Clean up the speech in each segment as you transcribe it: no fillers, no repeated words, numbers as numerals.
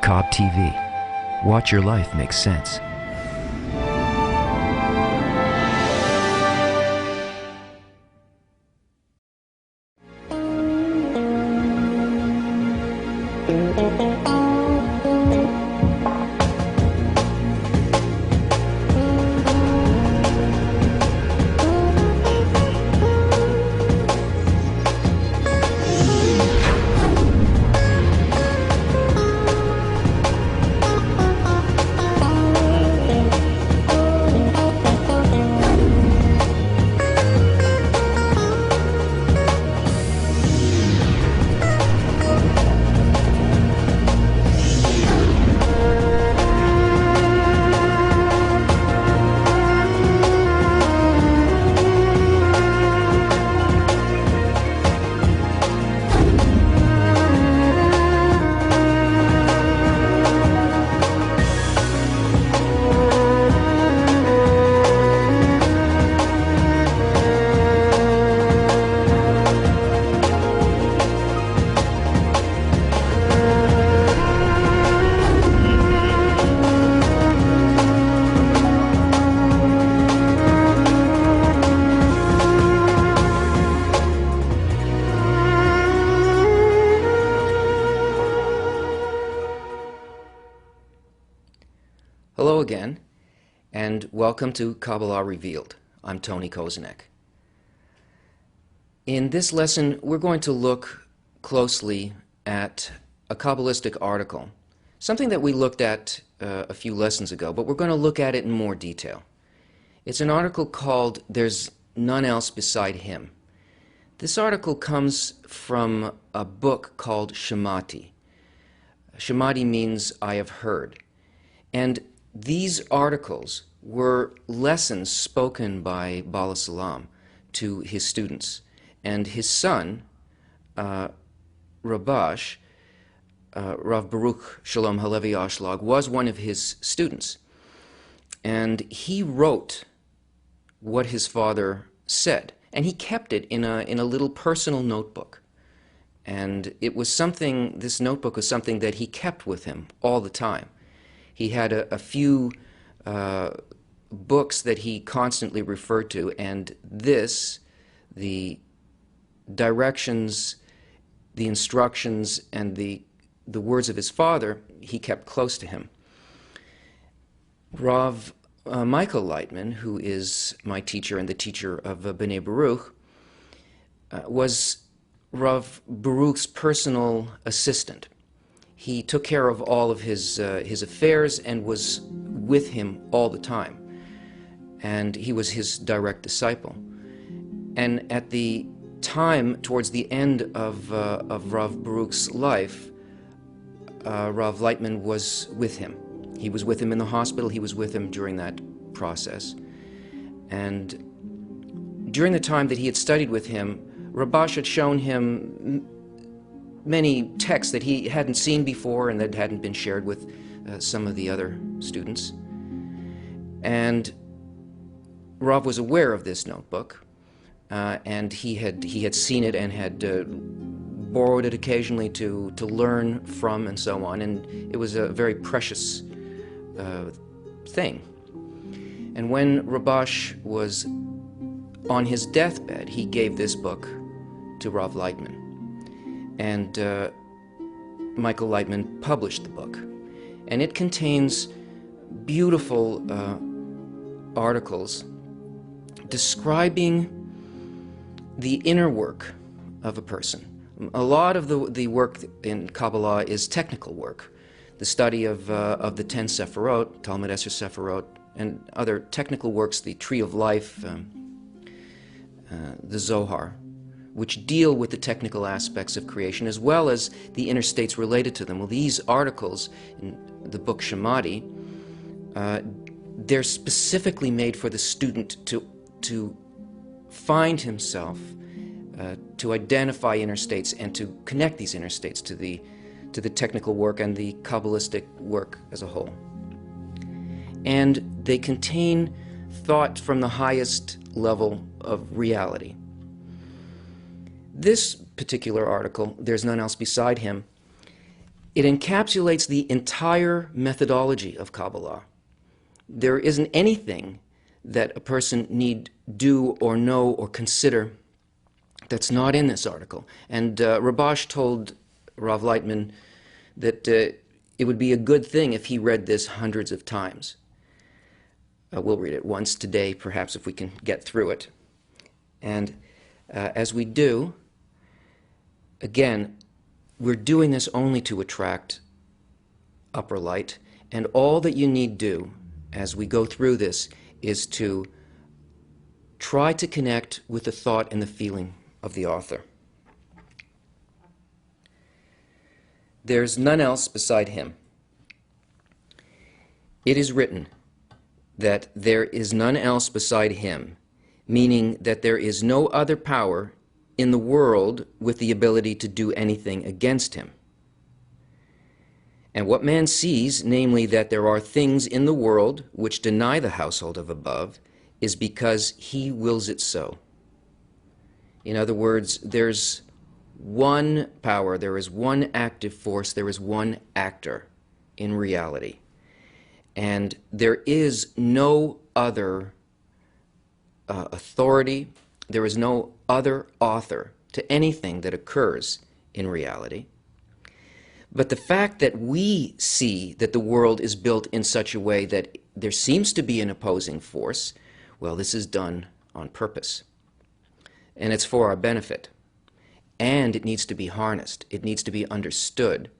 Cobb TV. Watch your life make sense. Hello again, and welcome to Cabala Revealed. I'm Tony Kozenek. In this lesson, we're going to look closely at a Kabbalistic article, something that we looked at a few lessons ago, but we're going to look at it in more detail. It's an article called "There's None Else Beside Him." This article comes from a book called Shemati. Shemati means I have heard. And these articles were lessons spoken by Bala Salam to his students. And his son, Rabash, Rav Baruch Shalom Halevi Ashlag, was one of his students. And he wrote what his father said. And he kept it in a little personal notebook. And it was something, this notebook was something that he kept with him all the time. He had a few books that he constantly referred to, and this, the directions, the instructions, and the words of his father, he kept close to him. Rav Michael Lightman, who is my teacher and the teacher of B'nai Baruch, was Rav Baruch's personal assistant. He took care of all of his affairs and was with him all the time. And he was his direct disciple. And at the time, towards the end of Rav Baruch's life, Rav Lightman was with him. He was with him in the hospital. He was with him during that process. And during the time that he had studied with him, Rabash had shown him many texts that he hadn't seen before and that hadn't been shared with some of the other students. And Rav was aware of this notebook, and he had seen it and had borrowed it occasionally to learn from and so on, and it was a very precious thing. And when Rabash was on his deathbed, he gave this book to Rav Lightman. And Michael Lightman published the book. And it contains beautiful articles describing the inner work of a person. A lot of the work in Kabbalah is technical work. The study of the 10 Sephirot, Talmud Esher Sephirot, and other technical works, the Tree of Life, the Zohar, which deal with the technical aspects of creation as well as the inner states related to them. Well, these articles in the book Shemati, they're specifically made for the student to find himself, to identify inner states and to connect these inner states to the technical work and the Kabbalistic work as a whole. And they contain thought from the highest level of reality. This particular article, There's None Else Beside Him, It encapsulates the entire methodology of Kabbalah. There isn't anything that a person need do or know or consider that's not in this article. And Rabash told Rav Lightman that it would be a good thing if he read this hundreds of times. We'll read it once today, perhaps, if we can get through it. And as we do, again, we're doing this only to attract upper light, and all that you need do as we go through this is to try to connect with the thought and the feeling of the author. There's none else beside him. It is written that there is none else beside him, meaning that there is no other power in the world with the ability to do anything against him. And what man sees, namely that there are things in the world which deny the household of above, is because he wills it so. In other words, there's one power, there is one active force, there is one actor in reality. And there is no other authority, there is no other author to anything that occurs in reality. But the fact that we see that the world is built in such a way that there seems to be an opposing force, well, this is done on purpose. And it's for our benefit. And it needs to be harnessed. It needs to be understood.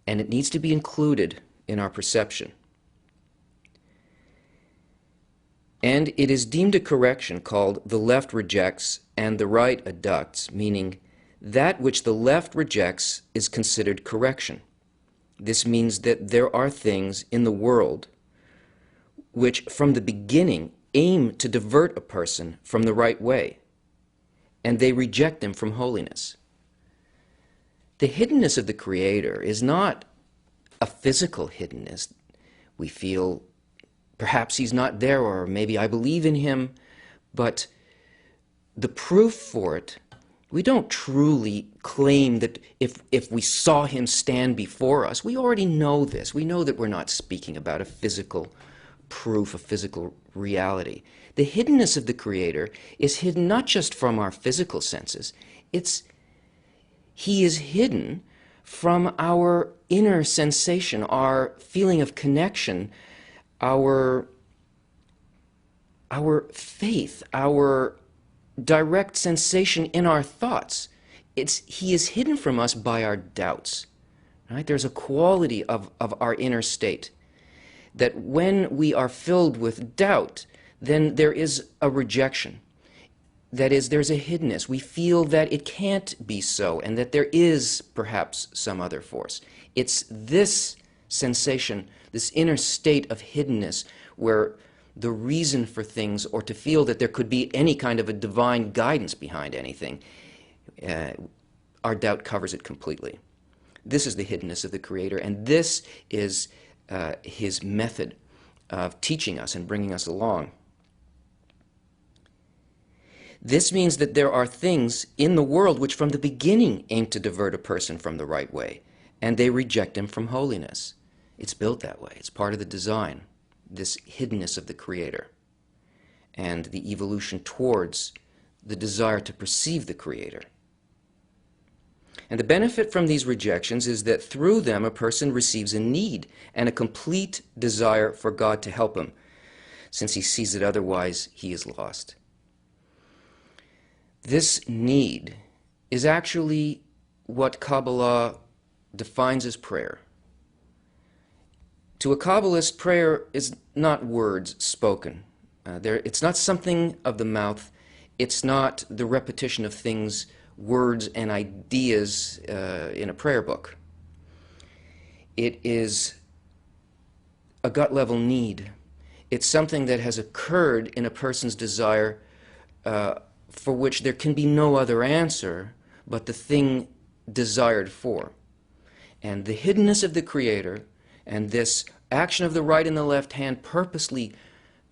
And it needs to be included in our perception. And it is deemed a correction called the left rejects and the right adducts, meaning that which the left rejects is considered correction. This means that there are things in the world which from the beginning aim to divert a person from the right way, and they reject them from holiness. The hiddenness of the Creator is not a physical hiddenness. We feel perhaps he's not there, or maybe I believe in him, but the proof for it, we don't truly claim that if we saw him stand before us, we already know this. We know that we're not speaking about a physical proof, a physical reality. The hiddenness of the Creator is hidden not just from our physical senses, he is hidden from our inner sensation, our feeling of connection, our faith, our direct sensation in our thoughts. He is hidden from us by our doubts. Right? There's a quality of our inner state that when we are filled with doubt, then there is a rejection. That is, there's a hiddenness. We feel that it can't be so, and that there is perhaps some other force. It's this sensation, this inner state of hiddenness, where the reason for things, or to feel that there could be any kind of a divine guidance behind anything, our doubt covers it completely. This is the hiddenness of the Creator, and this is his method of teaching us and bringing us along. This means that there are things in the world which from the beginning aim to divert a person from the right way, and they reject him from holiness. It's built that way. It's part of the design, this hiddenness of the Creator, and the evolution towards the desire to perceive the Creator. And the benefit from these rejections is that through them a person receives a need and a complete desire for God to help him, since he sees that otherwise he is lost. This need is actually what Kabbalah defines as prayer. To a Kabbalist, prayer is not words spoken. It's not something of the mouth. It's not the repetition of things, words and ideas in a prayer book. It is a gut-level need. It's something that has occurred in a person's desire for which there can be no other answer but the thing desired for. And the hiddenness of the Creator and this action of the right and the left hand purposely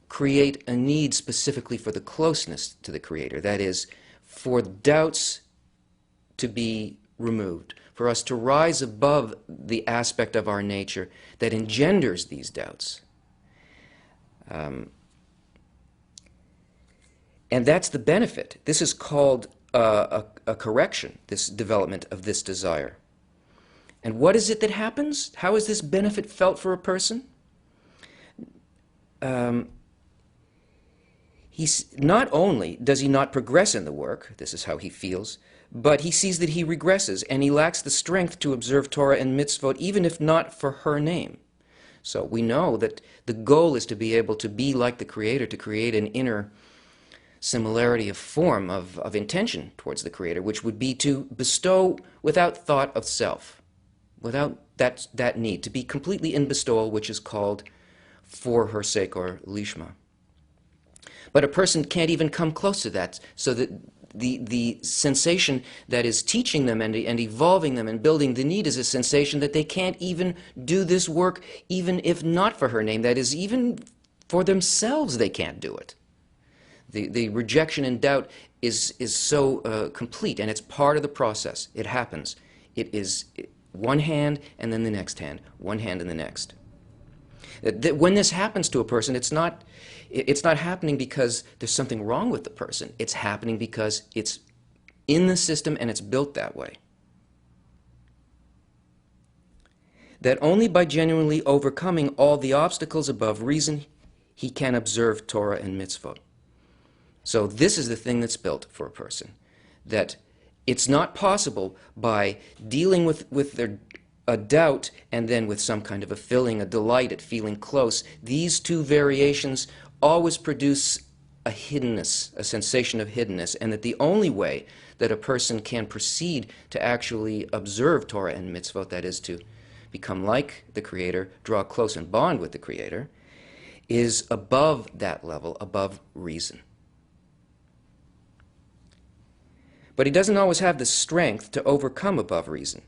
create a need specifically for the closeness to the Creator. That is, for doubts to be removed, for us to rise above the aspect of our nature that engenders these doubts. And that's the benefit. This is called a correction, this development of this desire. And what is it that happens? How is this benefit felt for a person? Not only does he not progress in the work, this is how he feels, but he sees that he regresses and he lacks the strength to observe Torah and mitzvot, even if not for her name. So we know that the goal is to be able to be like the Creator, to create an inner similarity of form, of intention towards the Creator, which would be to bestow without thought of self, without that need, to be completely in bestowal, which is called for her sake, or lishma. But a person can't even come close to that, so that the sensation that is teaching them and evolving them and building the need is a sensation that they can't even do this work, even if not for her name. That is, even for themselves they can't do it. The rejection and doubt is so complete, and it's part of the process. It happens. It is one hand and then the next hand, one hand and the next. When this happens to a person, it's not happening because there's something wrong with the person. It's happening because it's in the system and it's built that way. That only by genuinely overcoming all the obstacles above reason, he can observe Torah and mitzvot. So this is the thing that's built for a person. That it's not possible by dealing with a doubt and then with some kind of a feeling, a delight at feeling close. These two variations always produce a hiddenness, a sensation of hiddenness, and that the only way that a person can proceed to actually observe Torah and mitzvot, that is to become like the Creator, draw close and bond with the Creator, is above that level, above reason. But he doesn't always have the strength to overcome above reason,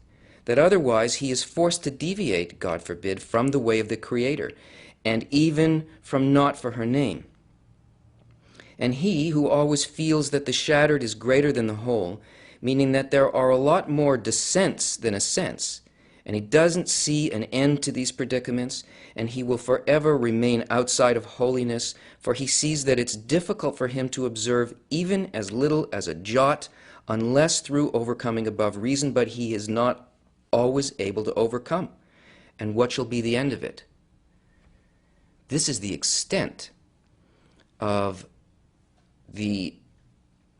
that otherwise he is forced to deviate, God forbid, from the way of the Creator, and even from not for her name. And he who always feels that the shattered is greater than the whole, meaning that there are a lot more descents than ascents, and he doesn't see an end to these predicaments, and he will forever remain outside of holiness, for he sees that it's difficult for him to observe even as little as a jot, unless through overcoming above reason, but he is not always able to overcome. And what shall be the end of it? This is the extent of the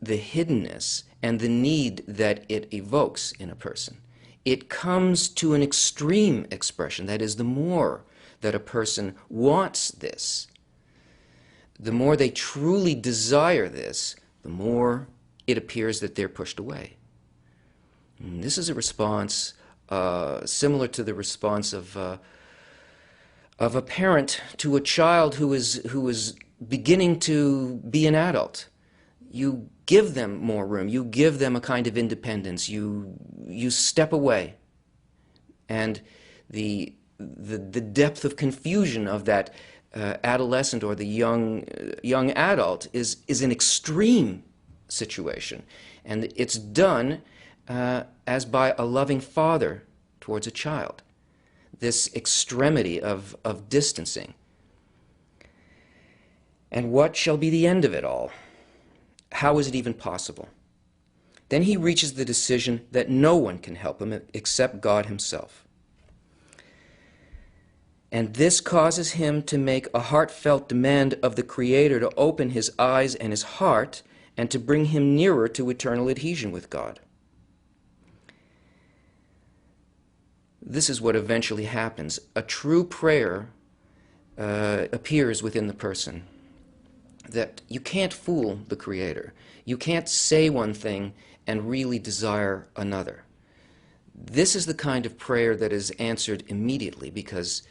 hiddenness and the need that it evokes in a person. It comes to an extreme expression. That is, the more that a person wants this, the more they truly desire this, the more it appears that they're pushed away. And this is a response similar to the response of a parent to a child who is beginning to be an adult. You give them more room. You give them a kind of independence. You step away, and the depth of confusion of that adolescent or the young adult is an extreme situation, and it's done as by a loving father towards a child. This extremity of distancing. And what shall be the end of it all? How is it even possible? Then he reaches the decision that no one can help him except God himself. And this causes him to make a heartfelt demand of the Creator to open his eyes and his heart and to bring him nearer to eternal adhesion with God. This is what eventually happens. A true prayer appears within the person. That you can't fool the Creator. You can't say one thing and really desire another. This is the kind of prayer that is answered immediately, because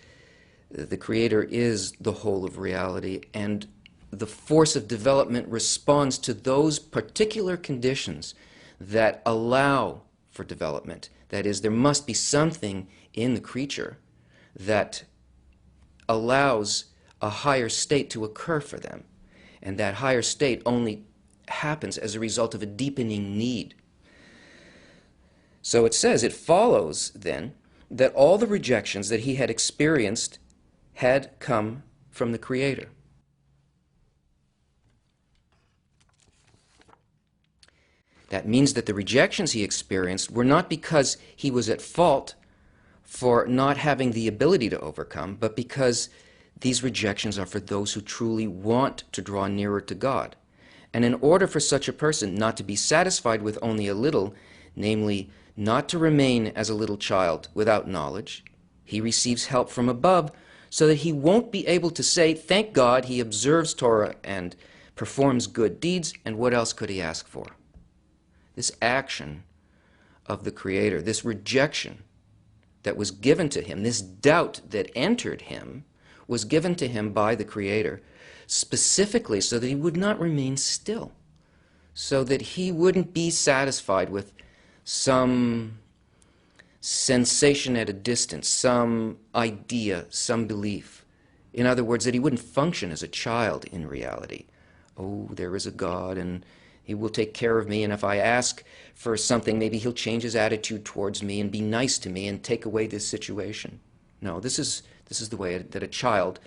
the Creator is the whole of reality, and the force of development responds to those particular conditions that allow for development. That is, there must be something in the creature that allows a higher state to occur for them. And that higher state only happens as a result of a deepening need. So it says, it follows then that all the rejections that he had experienced had come from the Creator. That means that the rejections he experienced were not because he was at fault for not having the ability to overcome, but because these rejections are for those who truly want to draw nearer to God. And in order for such a person not to be satisfied with only a little, namely, not to remain as a little child without knowledge, he receives help from above so that he won't be able to say, thank God he observes Torah and performs good deeds, and what else could he ask for? This action of the Creator, this rejection that was given to him, this doubt that entered him, was given to him by the Creator, specifically so that he would not remain still, so that he wouldn't be satisfied with some sensation at a distance, some idea, some belief. In other words, that he wouldn't function as a child in reality. Oh, there is a God, and he will take care of me, and if I ask for something, maybe he'll change his attitude towards me and be nice to me and take away this situation. No, this is the way that a child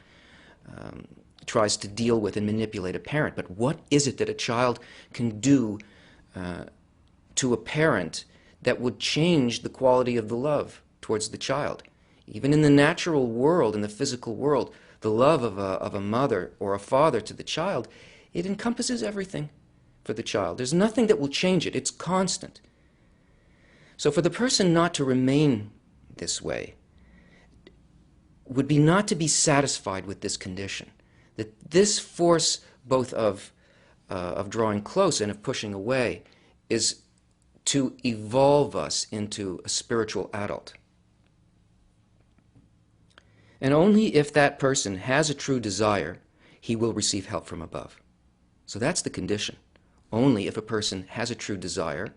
tries to deal with and manipulate a parent. But what is it that a child can do to a parent that would change the quality of the love towards the child? Even in the natural world, in the physical world, the love of a mother or a father to the child, it encompasses everything for the child. There's nothing that will change it. It's constant. So for the person not to remain this way would be not to be satisfied with this condition, that this force both of drawing close and of pushing away is to evolve us into a spiritual adult. And only if that person has a true desire, he will receive help from above. So that's the condition. Only if a person has a true desire,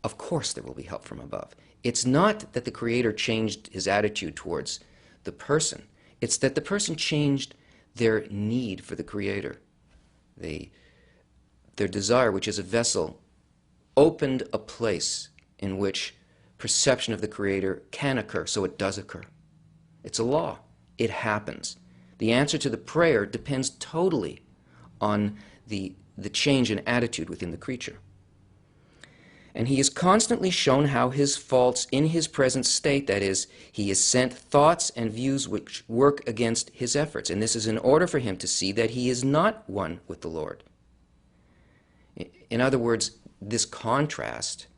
of course there will be help from above. It's not that the Creator changed his attitude towards the person. It's that the person changed their need for the Creator. Their desire, which is a vessel, opened a place in which perception of the Creator can occur, so it does occur. It's a law. It happens. The answer to the prayer depends totally on the change in attitude within the creature. And he is constantly shown how his faults in his present state, that is, he is sent thoughts and views which work against his efforts. And this is in order for him to see that he is not one with the Lord. In other words, this contrast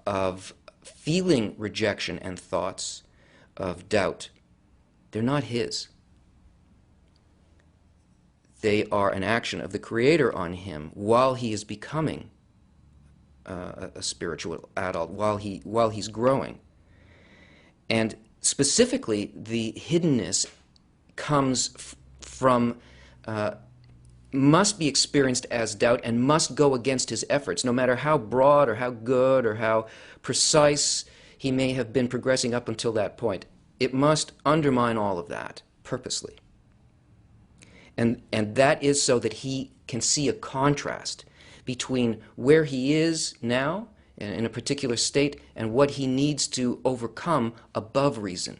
of feeling rejection and thoughts of doubt, they're not his. They are an action of the Creator on him while he is becoming a spiritual adult, while he's growing. And specifically, the hiddenness comes from, must be experienced as doubt and must go against his efforts, no matter how broad or how good or how precise he may have been progressing up until that point. It must undermine all of that purposely. And that is so that he can see a contrast between where he is now in a particular state and what he needs to overcome above reason,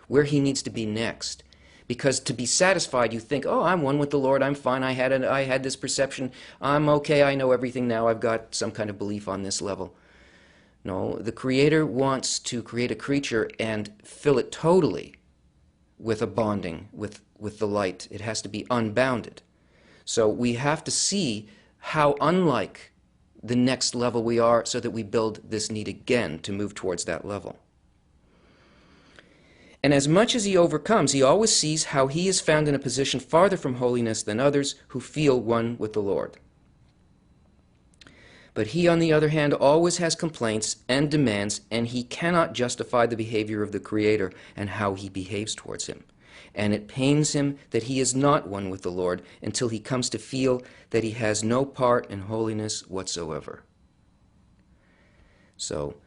where he needs to be next. Because to be satisfied, you think, oh, I'm one with the Lord, I'm fine, I had this perception, I'm okay, I know everything now, I've got some kind of belief on this level. No, the Creator wants to create a creature and fill it totally with a bonding with the light. It has to be unbounded. So we have to see how unlike the next level we are so that we build this need again to move towards that level. And as much as he overcomes, he always sees how he is found in a position farther from holiness than others who feel one with the Lord. But he, on the other hand, always has complaints and demands, and he cannot justify the behavior of the Creator and how he behaves towards him. And it pains him that he is not one with the Lord until he comes to feel that he has no part in holiness whatsoever. So,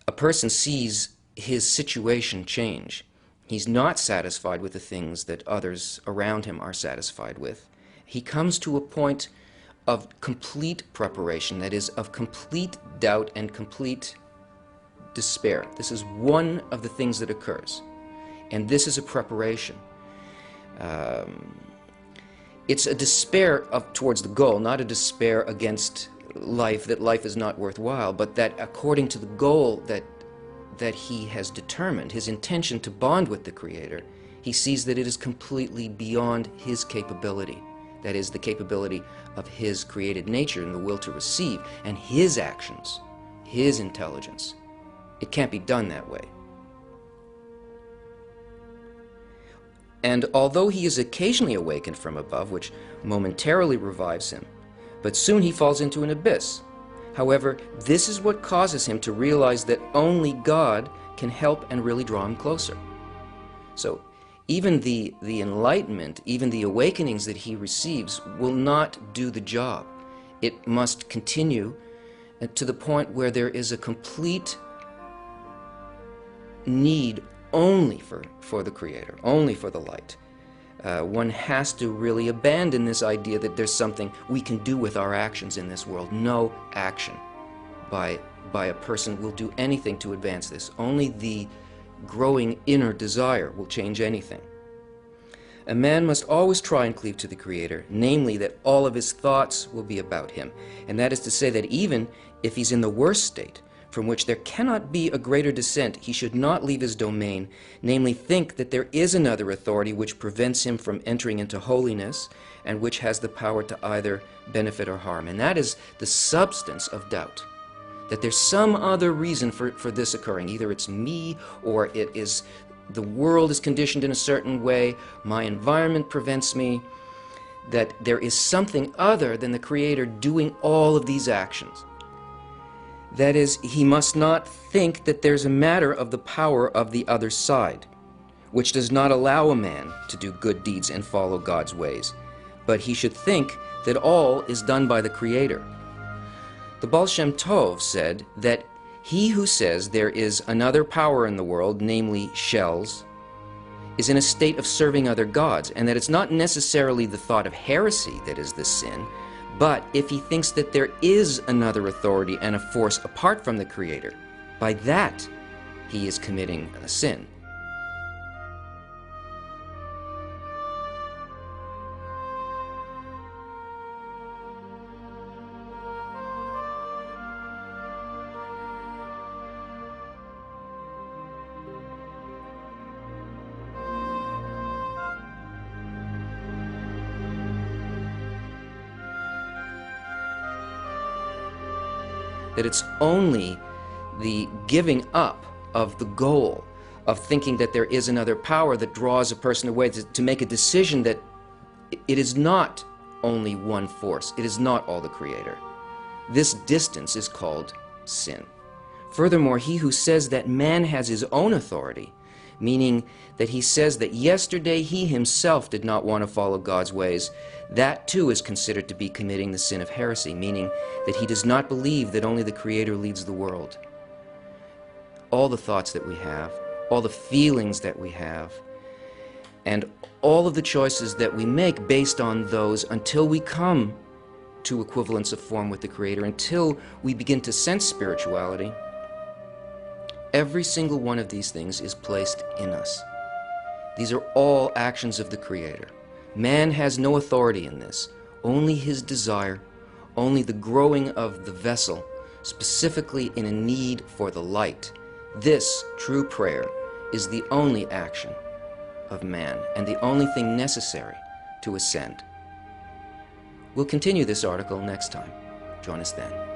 a person sees his situation change. He's not satisfied with the things that others around him are satisfied with. He comes to a point of complete preparation, that is, of complete doubt and complete despair. This is one of the things that occurs, and this is a preparation. It's a despair towards the goal, not a despair against life, that life is not worthwhile, but that according to the goal that he has determined, his intention to bond with the Creator, he sees that it is completely beyond his capability. That is, the capability of his created nature and the will to receive, and his actions, his intelligence. It can't be done that way. And although he is occasionally awakened from above, which momentarily revives him, but soon he falls into an abyss. However, this is what causes him to realize that only God can help and really draw him closer. So even the enlightenment, even the awakenings that he receives will not do the job. It must continue to the point where there is a complete need only for the Creator, only for the light. One has to really abandon this idea that there's something we can do with our actions in this world. No action by a person will do anything to advance this. Only the growing inner desire will change anything. A man must always try and cleave to the Creator, namely that all of his thoughts will be about him. And that is to say that even if he's in the worst state, from which there cannot be a greater descent, he should not leave his domain, namely think that there is another authority which prevents him from entering into holiness and which has the power to either benefit or harm. And that is the substance of doubt, that there's some other reason for this occurring. Either it's me, or it is the world is conditioned in a certain way, my environment prevents me, that there is something other than the Creator doing all of these actions. That is, he must not think that there's a matter of the power of the other side, which does not allow a man to do good deeds and follow God's ways, but he should think that all is done by the Creator. The Baal Shem Tov said that he who says there is another power in the world, namely shells, is in a state of serving other gods, and that it's not necessarily the thought of heresy that is the sin, but if he thinks that there is another authority and a force apart from the Creator, by that he is committing a sin. That it's only the giving up of the goal, of thinking that there is another power, that draws a person away to make a decision that it is not only one force, it is not all the Creator. This distance is called sin. Furthermore, he who says that man has his own authority, meaning that he says that yesterday he himself did not want to follow God's ways, that too is considered to be committing the sin of heresy, meaning that he does not believe that only the Creator leads the world. All the thoughts that we have, all the feelings that we have, and all of the choices that we make based on those until we come to equivalence of form with the Creator, until we begin to sense spirituality, every single one of these things is placed in us. These are all actions of the Creator. Man has no authority in this, only his desire, only the growing of the vessel, specifically in a need for the light. This true prayer is the only action of man and the only thing necessary to ascend. We'll continue this article next time. Join us then.